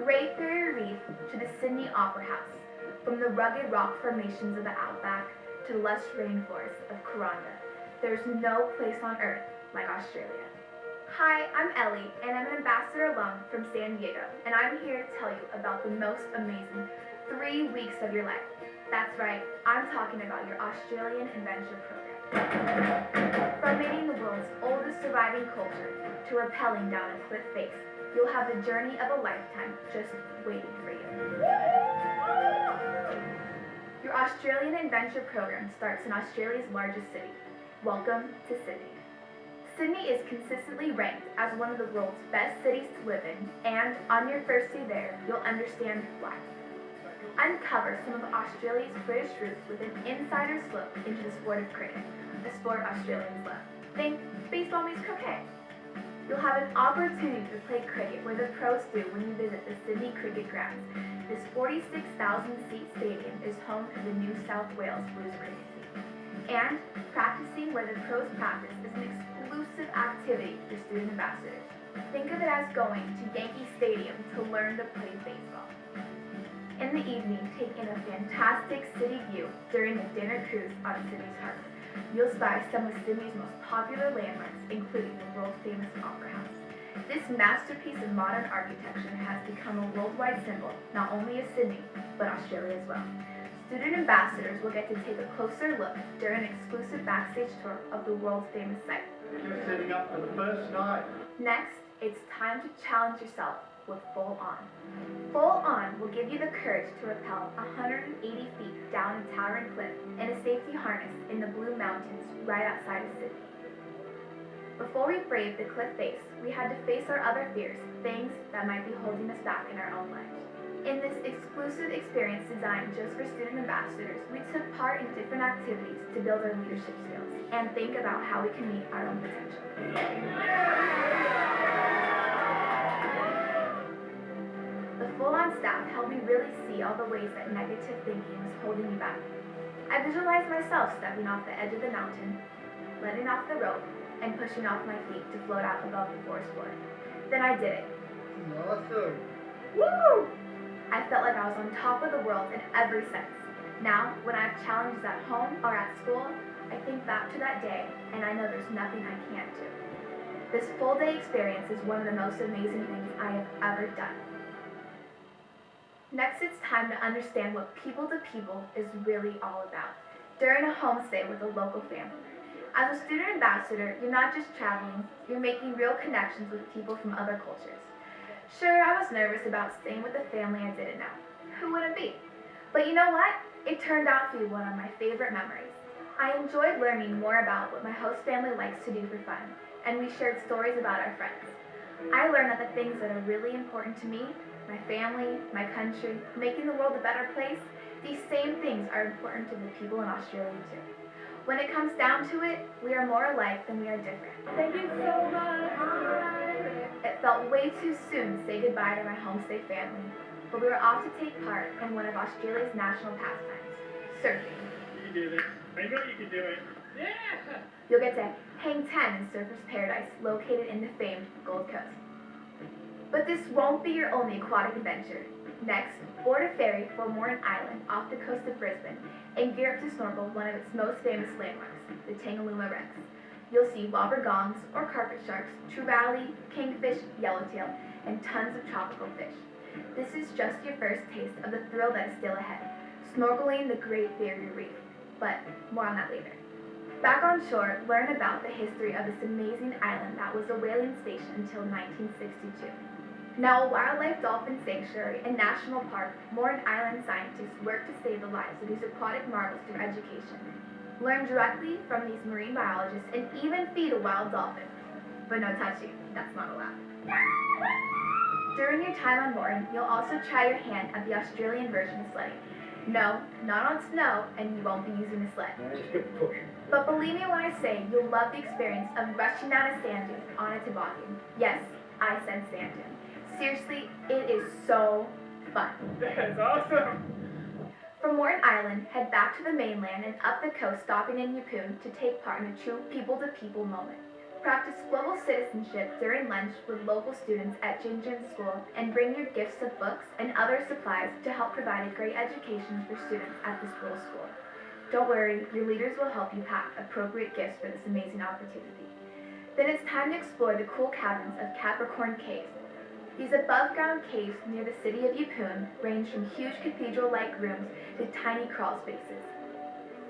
Great Barrier Reef to the Sydney Opera House, from the rugged rock formations of the outback to the lush rainforests of Kuranda, there's no place on earth like Australia. Hi, I'm Ellie, and I'm an ambassador alum from San Diego, and I'm here to tell you about the most amazing 3 weeks of your life. That's right, I'm talking about your Australian Adventure Program. From meeting the world's oldest surviving culture to rappelling down a cliff face, you'll have the journey of a lifetime just waiting for you. Your Australian Adventure Program starts in Australia's largest city. Welcome to Sydney. Sydney is consistently ranked as one of the world's best cities to live in, and on your first day there, you'll understand why. Uncover some of Australia's British roots with an insider's look into the sport of cricket, a sport Australians love. Think baseball meets croquet. You'll have an opportunity to play cricket where the pros do when you visit the Sydney Cricket Grounds. This 46,000-seat stadium is home to the New South Wales Blues cricket team. And practicing where the pros practice is an exclusive activity for student ambassadors. Think of it as going to Yankee Stadium to learn to play baseball. In the evening, take in a fantastic city view during the dinner cruise on Sydney's harbor. You'll spy some of Sydney's most popular landmarks, including the world-famous Opera House. This masterpiece of modern architecture has become a worldwide symbol, not only of Sydney, but Australia as well. Student ambassadors will get to take a closer look during an exclusive backstage tour of the world-famous site. You're setting up for the first night. Next, it's time to challenge yourself with Full On. Full On will give you the courage to rappel 180 feet down a towering cliff in a safety harness in the Blue Mountains right outside of Sydney. Before we braved the cliff face, we had to face our other fears, things that might be holding us back in our own lives. In this exclusive experience designed just for student ambassadors, we took part in different activities to build our leadership skills and think about how we can meet our own potential. The full-on staff helped me really see all the ways that negative thinking was holding me back. I visualized myself stepping off the edge of the mountain, letting off the rope, and pushing off my feet to float out above the forest floor. Then I did it. Awesome. Woo! I felt like I was on top of the world in every sense. Now, when I have challenges at home or at school, I think back to that day, and I know there's nothing I can't do. This full-day experience is one of the most amazing things I have ever done. Next, it's time to understand what People to People is really all about during a homestay with a local family. As a student ambassador, you're not just traveling, you're making real connections with people from other cultures. Sure, I was nervous about staying with the family I didn't know. Who would it be? But you know what? It turned out to be one of my favorite memories. I enjoyed learning more about what my host family likes to do for fun, and we shared stories about our friends. I learned that the things that are really important to me, my family, my country, making the world a better place, these same things are important to the people in Australia too. When it comes down to it, we are more alike than we are different. Thank you so much. It felt way too soon to say goodbye to my homestay family, but we were off to take part in one of Australia's national pastimes, surfing. You did it. I know you can do it. Yeah! You'll get to hang 10 in Surfer's Paradise, located in the famed Gold Coast. But this won't be your only aquatic adventure. Next, board a ferry for Moreton Island off the coast of Brisbane and gear up to snorkel one of its most famous landmarks, the Tangalooma Wrecks. You'll see wobbergongs or carpet sharks, trevally, kingfish, yellowtail, and tons of tropical fish. This is just your first taste of the thrill that is still ahead, snorkeling the Great Barrier Reef. But more on that later. Back on shore, learn about the history of this amazing island that was a whaling station until 1962. Now a wildlife dolphin sanctuary and national park, Moreton Island scientists work to save the lives of these aquatic marvels through education. Learn directly from these marine biologists and even feed a wild dolphin. But no touching, that's not allowed. During your time on Moreton, you'll also try your hand at the Australian version of sledding. No, not on snow, and you won't be using a sled. But believe me when I say you'll love the experience of rushing down a sand dune on a toboggan. Yes, I said sand dune. Seriously, it is so fun. That's awesome! From Moreton Island, head back to the mainland and up the coast, stopping in Yeppoon to take part in a true people-to-people moment. Practice global citizenship during lunch with local students at Jinjin School and bring your gifts of books and other supplies to help provide a great education for students at this little school. Don't worry, your leaders will help you pack appropriate gifts for this amazing opportunity. Then it's time to explore the cool caverns of Capricorn Caves. These above-ground caves near the city of Yupun range from huge cathedral-like rooms to tiny crawl spaces.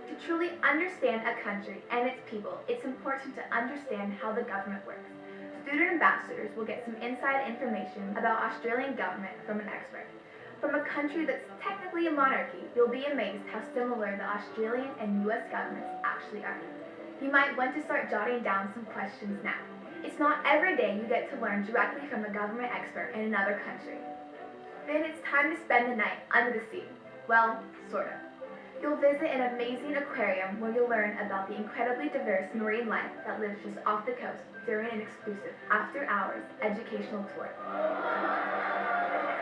To truly understand a country and its people, it's important to understand how the government works. Student ambassadors will get some inside information about Australian government from an expert. From a country that's technically a monarchy, you'll be amazed how similar the Australian and US governments actually are. You might want to start jotting down some questions now. It's not every day you get to learn directly from a government expert in another country. Then it's time to spend the night under the sea. Well, sort of. You'll visit an amazing aquarium where you'll learn about the incredibly diverse marine life that lives just off the coast during an exclusive after-hours educational tour.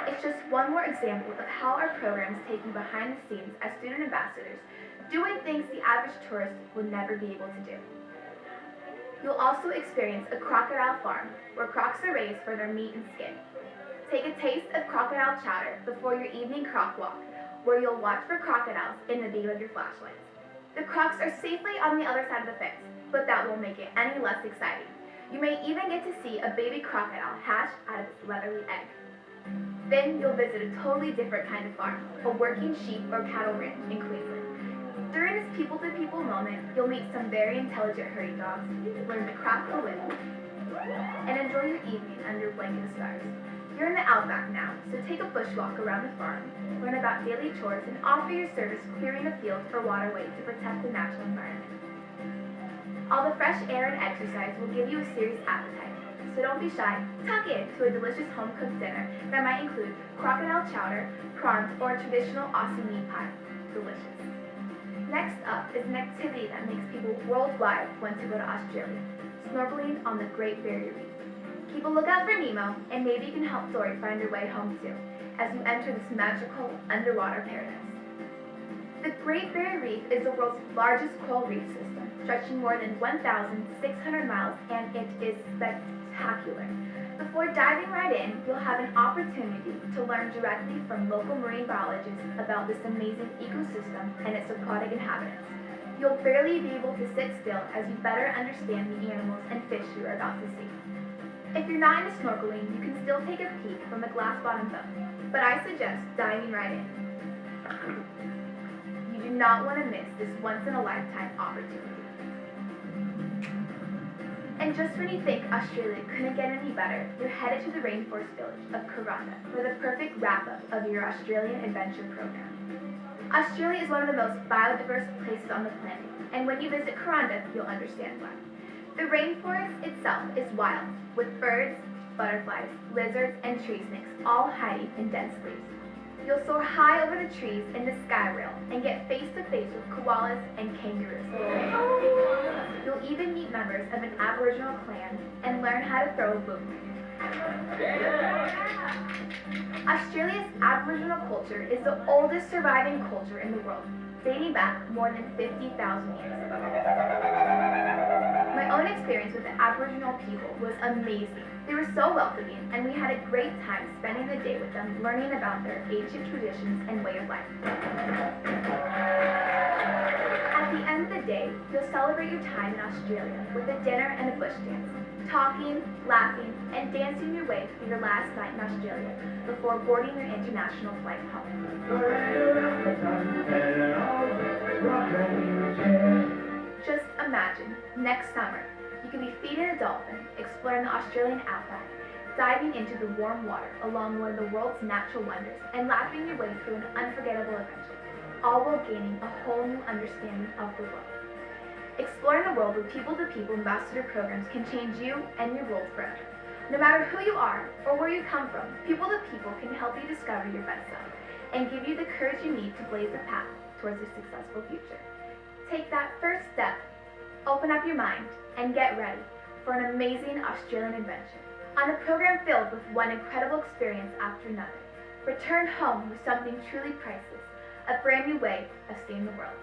It's just one more example of how our programs take you behind the scenes as student ambassadors, doing things the average tourist would never be able to do. You'll also experience a crocodile farm where crocs are raised for their meat and skin. Take a taste of crocodile chowder before your evening croc walk, where you'll watch for crocodiles in the beam of your flashlights. The crocs are safely on the other side of the fence, but that won't make it any less exciting. You may even get to see a baby crocodile hatch out of its leathery egg. Then you'll visit a totally different kind of farm, a working sheep or cattle ranch in Queensland. During this people-to-people moment, you'll meet some very intelligent herding dogs, learn to craft a whip, and enjoy your evening under a blanket of stars. You're in the outback now, so take a bushwalk around the farm, learn about daily chores, and offer your service clearing a field or waterway to protect the natural environment. All the fresh air and exercise will give you a serious appetite, so don't be shy. Tuck in to a delicious home-cooked dinner that might include crocodile chowder, prawns, or a traditional Aussie meat pie. Delicious. Next up is an activity that makes people worldwide want to go to Australia, snorkeling on the Great Barrier Reef. Keep a lookout for Nemo, and maybe you can help Dory find her way home too, as you enter this magical underwater paradise. The Great Barrier Reef is the world's largest coral reef system, stretching more than 1,600 miles, and it is spectacular. Before diving right in, you'll have an opportunity to learn directly from local marine biologists about this amazing ecosystem and its aquatic inhabitants. You'll barely be able to sit still as you better understand the animals and fish you are about to see. If you're not into snorkeling, you can still take a peek from a glass-bottom boat, but I suggest diving right in. You do not want to miss this once-in-a-lifetime opportunity. And just when you think Australia couldn't get any better, you're headed to the rainforest village of Kuranda for the perfect wrap-up of your Australian adventure program. Australia is one of the most biodiverse places on the planet, and when you visit Kuranda, you'll understand why. The rainforest itself is wild, with birds, butterflies, lizards, and tree snakes all hiding in dense leaves. You'll soar high over the trees in the sky rail and get face-to-face with koalas and kangaroos. You'll even meet members of an Aboriginal clan and learn how to throw a boomerang. Australia's Aboriginal culture is the oldest surviving culture in the world, dating back more than 50,000 years. My own experience with the Aboriginal people was amazing. They were so welcoming, and we had a great time spending the day with them, learning about their ancient traditions and way of life. At the end of the day, you'll celebrate your time in Australia with a dinner and a bush dance, talking, laughing, and dancing your way through your last night in Australia before boarding your international flight home. Just imagine, next summer, you can be feeding a dolphin, exploring the Australian outback, diving into the warm water along one of the world's natural wonders, and laughing your way through an unforgettable adventure, all while gaining a whole new understanding of the world. Exploring the world with people-to-people ambassador programs can change you and your world forever. No matter who you are or where you come from, people-to-people can help you discover your best self and give you the courage you need to blaze a path towards a successful future. Take that first step, open up your mind, and get ready for an amazing Australian adventure on a program filled with one incredible experience after another. Return home with something truly priceless, a brand new way of seeing the world.